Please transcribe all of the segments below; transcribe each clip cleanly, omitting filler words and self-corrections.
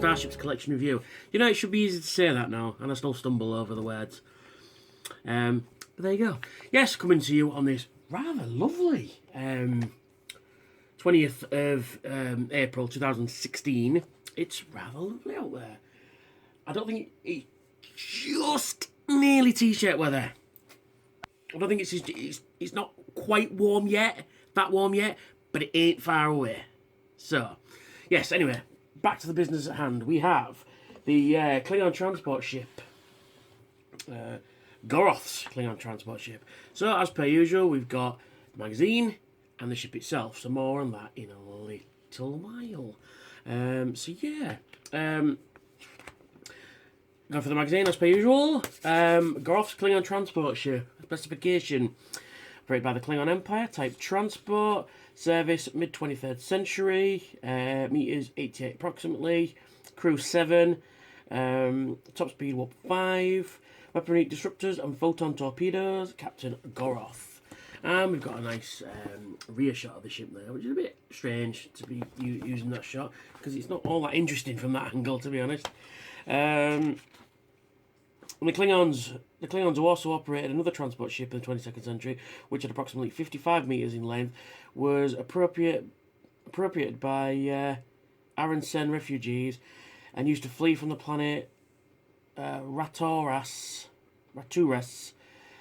Starships collection review. You know, it should be easy to say that now, and I still stumble over the words. But there you go. Yes, coming to you on this rather lovely 20th of April 2016. It's rather lovely out there. I don't think it's just nearly t-shirt weather. I don't think it's not quite warm yet, that warm yet, but it ain't far away. So, yes, anyway, back to the business at hand. We have the Klingon transport ship, Goroth's Klingon transport ship. So, as per usual, we've got the magazine and the ship itself. So, more on that in a little while. So, yeah. Go for the magazine, as per usual. Goroth's Klingon transport ship. Specification. Operated by the Klingon Empire. Type transport. Service mid-23rd century. Meters 88 approximately. Crew 7. Top speed warp 5. Weaponry disruptors and photon torpedoes. Captain Goroth. And we've got a nice rear shot of the ship there, which is a bit strange to be using that shot, because it's not all that interesting from that angle, to be honest. The Klingons who also operated another transport ship in the 22nd century, which had approximately 55 metres in length, was appropriated by Aransen refugees and used to flee from the planet Raturas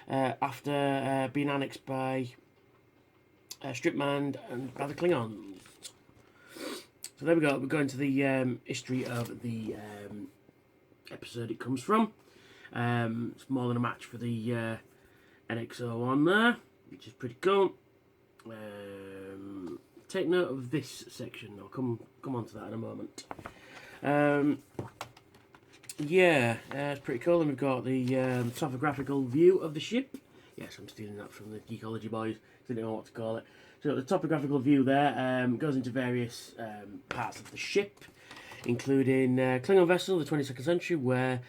after being annexed by Stripmanned and by the Klingons. So there we go. We're going to the history of the episode it comes from. It's more than a match for the NX-01 there, which is pretty cool. Take note of this section. I'll come on to that in a moment. Yeah, it's pretty cool. And we've got the topographical view of the ship. Yes, I'm stealing that from the Geekology boys. I don't know what to call it. So the topographical view there goes into various parts of the ship, including Klingon vessel of the 22nd century, where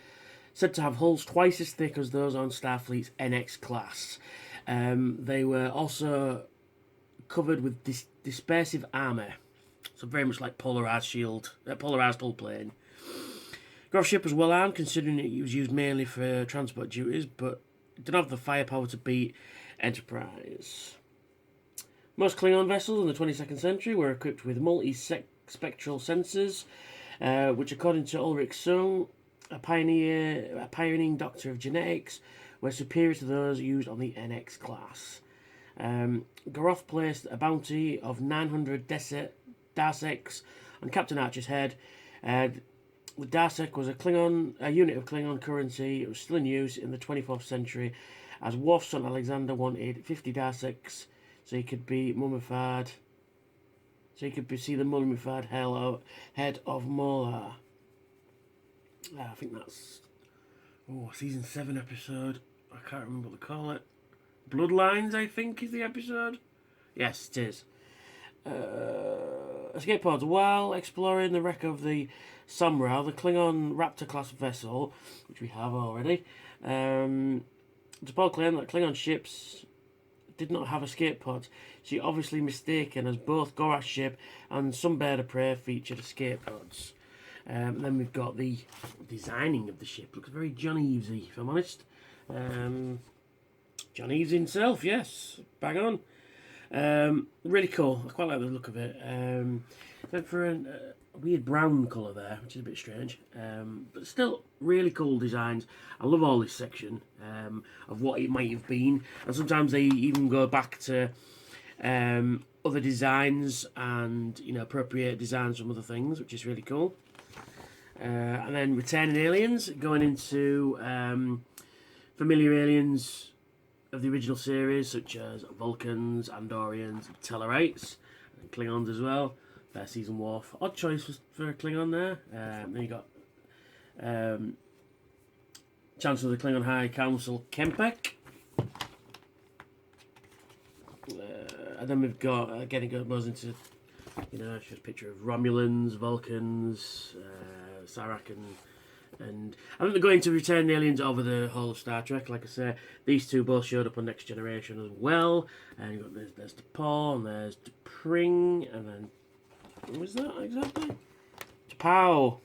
said to have hulls twice as thick as those on Starfleet's NX class. They were also covered with dispersive armour, so very much like polarised hull plane. Goroth's ship was well armed, considering it was used mainly for transport duties, but it didn't have the firepower to beat Enterprise. Most Klingon vessels in the 22nd century were equipped with multi-spectral sensors, which, according to Ulrich Sung, a pioneering doctor of genetics, were superior to those used on the NX class. Goroth placed a bounty of 900 Darsecs on Captain Archer's head. The Darsek was a unit of Klingon currency. It was still in use in the 24th century, as Worf's son Alexander wanted 50 Darsecs so he could be mummified. So he could see the mummified head of Molar. I think that's season 7 episode. I can't remember what they call it. Bloodlines, I think, is the episode. Yes, it is. Escape pods. While exploring the wreck of the Samra, the Klingon Raptor class vessel, which we have already, T'Pol claimed that Klingon ships did not have escape pods. She obviously mistaken, as both Goroth's ship and some bird of prey featured escape pods. And then we've got the designing of the ship. Looks very John Eavesy, if I'm honest. John Eaves himself, yes, bang on. Really cool. I quite like the look of it. Went for a weird brown colour there, which is a bit strange, but still really cool designs. I love all this section of what it might have been, and sometimes they even go back to other designs and appropriate designs from other things, which is really cool. And then returning aliens, going into familiar aliens of the original series, such as Vulcans, Andorians, Tellarites, and Klingons as well. Fair season Worf. Odd choice for a Klingon there. Then you got Chancellor of the Klingon High Council, Kempek. And then we've got, again, it goes into, it's just a picture of Romulans, Vulcans, Sarek, and I think they're going to return the aliens over the whole of Star Trek. Like I say, these two both showed up on Next Generation as well. And you've got there's T'Pol, and there's T'Pring, and then what was that exactly? T'Pau.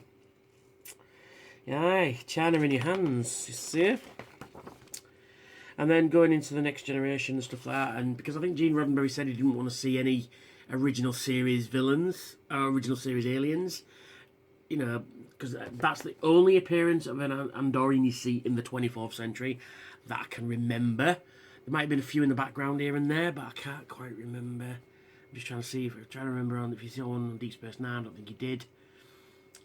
Aye, China in your hands, you see. And then going into the next generation and stuff like that, and because I think Gene Roddenberry said he didn't want to see any original series villains, or original series aliens, you know, because that's the only appearance of an Andorian you see in the 24th century that I can remember. There might have been a few in the background here and there, but I can't quite remember. I'm just trying to see, trying to remember if you saw one on Deep Space Nine. I don't think you did.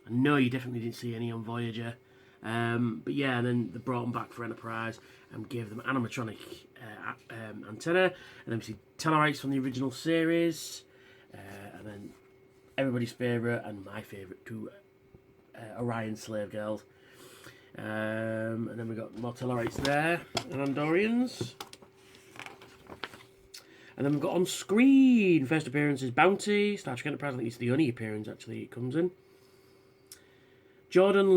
I know you definitely didn't see any on Voyager. But yeah, and then they brought them back for Enterprise and gave them animatronic antenna, and then we see tlhItes from the original series, and then everybody's favourite and my favourite too, Orion slave girls, and then we got more tlhItes there and Andorians, and then we've got on screen first appearance is Bounty, Star Trek Enterprise. I think it's the only appearance actually it comes in. Jordan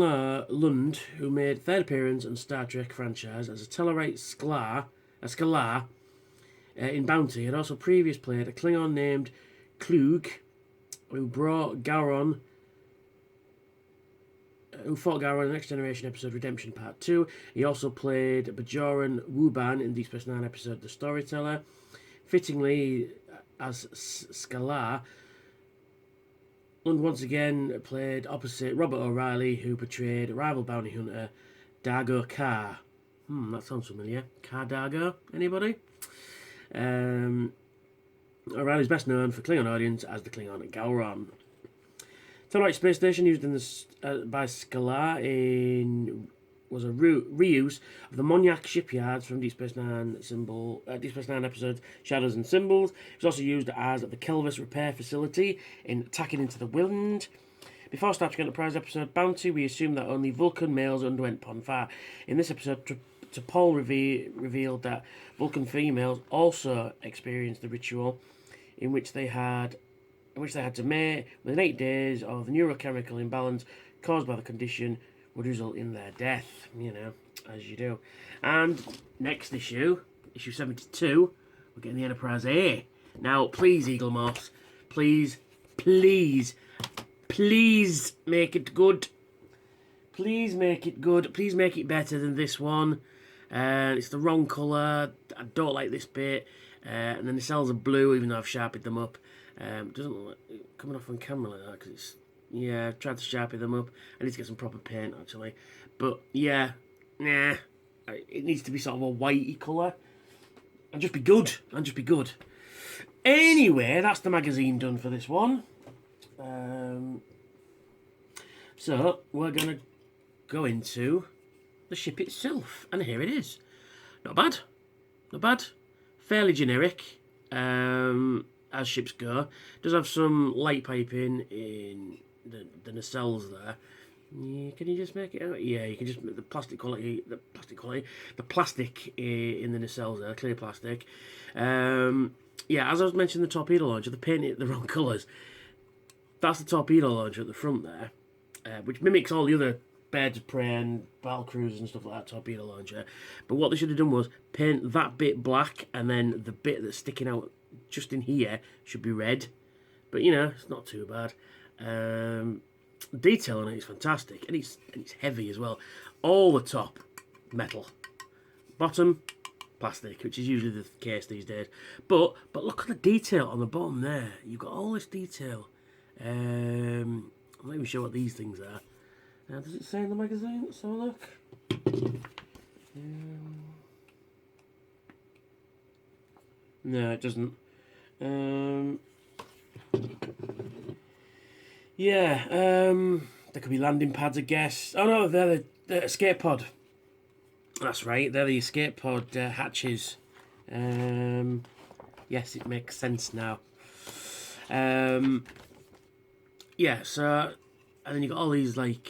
Lund, who made third appearance on Star Trek franchise as a tlhIte Skalar in Bounty, had also previously played a Klingon named tlhIngan, who fought Gowron in the Next Generation episode Redemption Part 2. He also played Bajoran Wuban in Deep Space Nine episode The Storyteller. Fittingly, as Skalar, Lund once again played opposite Robert O'Reilly, who portrayed rival bounty hunter Dargo Kar. That sounds familiar. Kar Dargo? Anybody? O'Reilly's best known for Klingon audience as the Klingon Gowron. tlhIte space station used in by Skalar was a reuse of the Monyak shipyards from Deep Space Nine episodes Shadows and Symbols. It was also used as the Kelvis repair facility in Attacking Into the Wind. Before Star Trek Enterprise episode Bounty, we assumed that only Vulcan males underwent Ponfar. In this episode, T'Pol revealed that Vulcan females also experienced the ritual, in which they had to mate within 8 days, or the neurochemical imbalance caused by the condition would result in their death, you know, as you do. And next issue 72, we're getting the Enterprise A. Now, please, Eagle Moss, please make it good. Please make it good. Please make it better than this one. It's the wrong colour. I don't like this bit. And then the cells are blue, even though I've sharpened them up. It doesn't look like coming off on camera like that, because it's... Yeah, I've tried to sharpen them up. I need to get some proper paint, actually. But, yeah, nah. It needs to be sort of a whitey colour. And just be good. Anyway, that's the magazine done for this one. So, we're going to go into the ship itself. And here it is. Not bad. Fairly generic, as ships go. It does have some light piping in the nacelles there. Yeah, can you just make it out? Yeah, you can just make the plastic in the nacelles there, clear plastic. Yeah, as I was mentioning the torpedo launcher, they painted it the wrong colours. That's the torpedo launcher at the front there, which mimics all the other Birds of Prey and battle cruisers and stuff like that torpedo launcher. But what they should have done was paint that bit black, and then the bit that's sticking out just in here should be red. But you know, it's not too bad. Detail on it is fantastic, and it's heavy as well. All the top metal, bottom plastic, which is usually the case these days. But look at the detail on the bottom there. You've got all this detail. I'm not even sure what these things are. Now, does it say in the magazine? Let's have a look. No, it doesn't. There could be landing pads, I guess. Oh no, they're the escape pod. That's right, they're the escape pod hatches. Yes, it makes sense now. Yeah, so, and then you've got all these, like,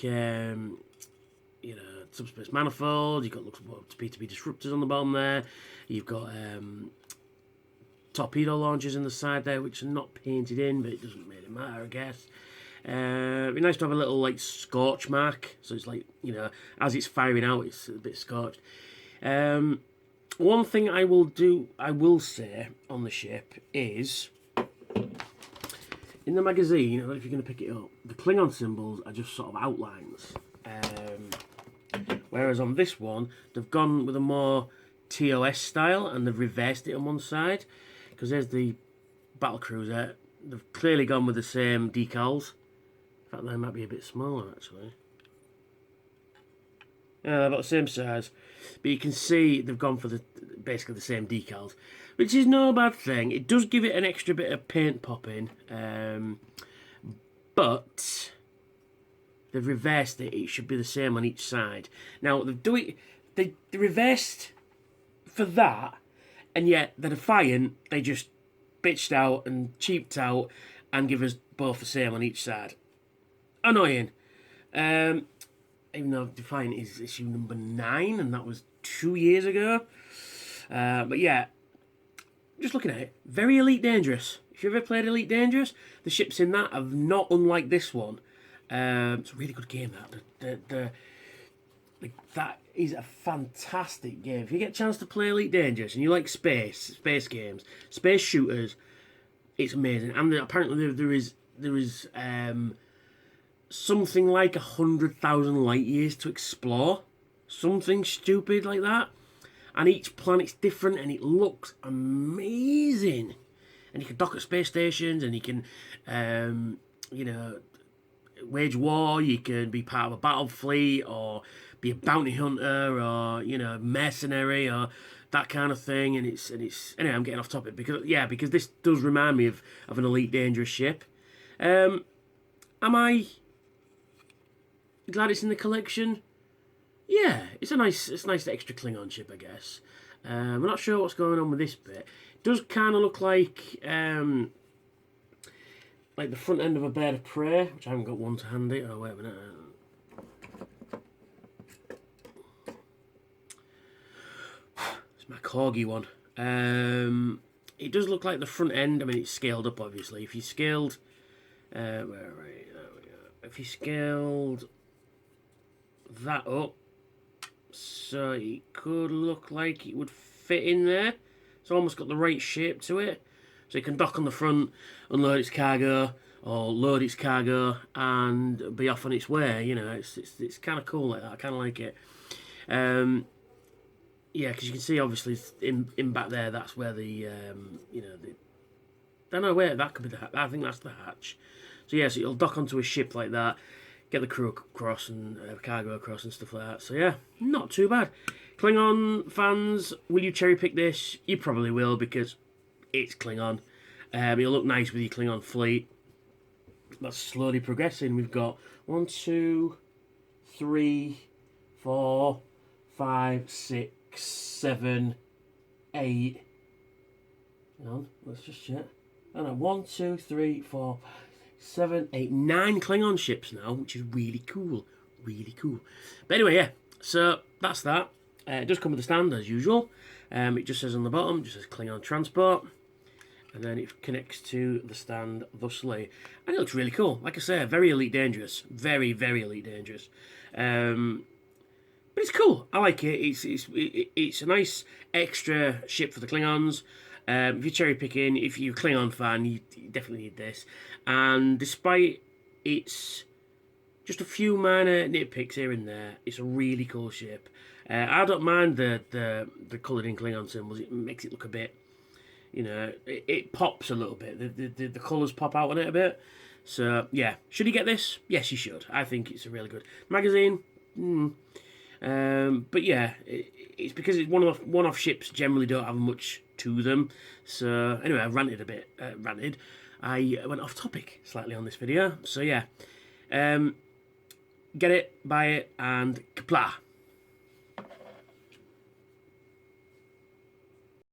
subspace manifold. You've got looks what to be disruptors on the bottom there. You've got torpedo launchers in the side there, which are not painted in, but it doesn't really matter, I guess. It'd be nice to have a little, like, scorch mark, so it's like, you know, as it's firing out, it's a bit scorched. One thing I will say on the ship is, in the magazine, I don't know if you're going to pick it up, the Klingon symbols are just sort of outlines. Whereas on this one, they've gone with a more TOS style and they've reversed it on one side. Because there's the battlecruiser. They've clearly gone with the same decals. In fact, they might be a bit smaller actually. Yeah, they're about the same size. But you can see they've gone for basically the same decals. Which is no bad thing. It does give it an extra bit of paint popping. But they've reversed it. It should be the same on each side. Now, they reversed for that. And yet, the Defiant, they just bitched out and cheaped out and give us both the same on each side. Annoying. Even though Defiant is issue number 9, and that was 2 years ago. But yeah, just looking at it, very Elite Dangerous. If you've ever played Elite Dangerous, the ships in that are not unlike this one. It's a really good game, that. That is a fantastic game. If you get a chance to play Elite Dangerous and you like space games, space shooters, it's amazing. And apparently there is something like 100,000 light years to explore. Something stupid like that. And each planet's different and it looks amazing. And you can dock at space stations and you can, wage war. You can be part of a battle fleet or be a bounty hunter or, mercenary or that kind of thing. And it's anyway, I'm getting off topic because this does remind me of an Elite Dangerous ship. Am I glad it's in the collection? Yeah, it's a nice extra Klingon ship, I guess. I'm not sure what's going on with this bit. It does kind of look like the front end of a bird of prey, which I haven't got one to handy. Oh, wait a minute. It's my corgi one. It does look like the front end. I mean, it's scaled up, obviously. If you scaled... where are we? There we go. If you scaled that up, so it could look like it would fit in there. It's almost got the right shape to it. So it can dock on the front, unload its cargo, or load its cargo, and be off on its way. It's kind of cool like that. I kind of like it. Yeah, because you can see obviously in back there, that's where I don't know where that could be the hatch. I think that's the hatch. So yeah, so it'll dock onto a ship like that, get the crew across and cargo across and stuff like that. So yeah, not too bad. Klingon fans, will you cherry pick this? You probably will because it's Klingon. It'll look nice with your Klingon fleet. That's slowly progressing. We've got 1, 2, 3, 4, 5, 6, 7, 8. Hang on, let's just check. I don't know, 1, 2, 3, 4, 7, 8, 9 Klingon ships now, which is really cool. Really cool. But anyway, yeah, so that's that. It does come with the stand as usual. It just says on the bottom, just says Klingon Transport. And then it connects to the stand thusly. And it looks really cool. Like I say, very Elite Dangerous. Very, very Elite Dangerous. But it's cool. I like it. It's a nice extra ship for the Klingons. If you're cherry picking, if you're a Klingon fan, you definitely need this. And despite its just a few minor nitpicks here and there, it's a really cool ship. I don't mind the coloured in Klingon symbols. It makes it look a bit, it pops a little bit. The colours pop out on it a bit. So yeah, should you get this? Yes, you should. I think it's a really good magazine. But yeah, it's because it's one-off ships generally don't have much to them. So anyway, I ranted a bit. I went off topic slightly on this video. So yeah, get it, buy it, and kapla.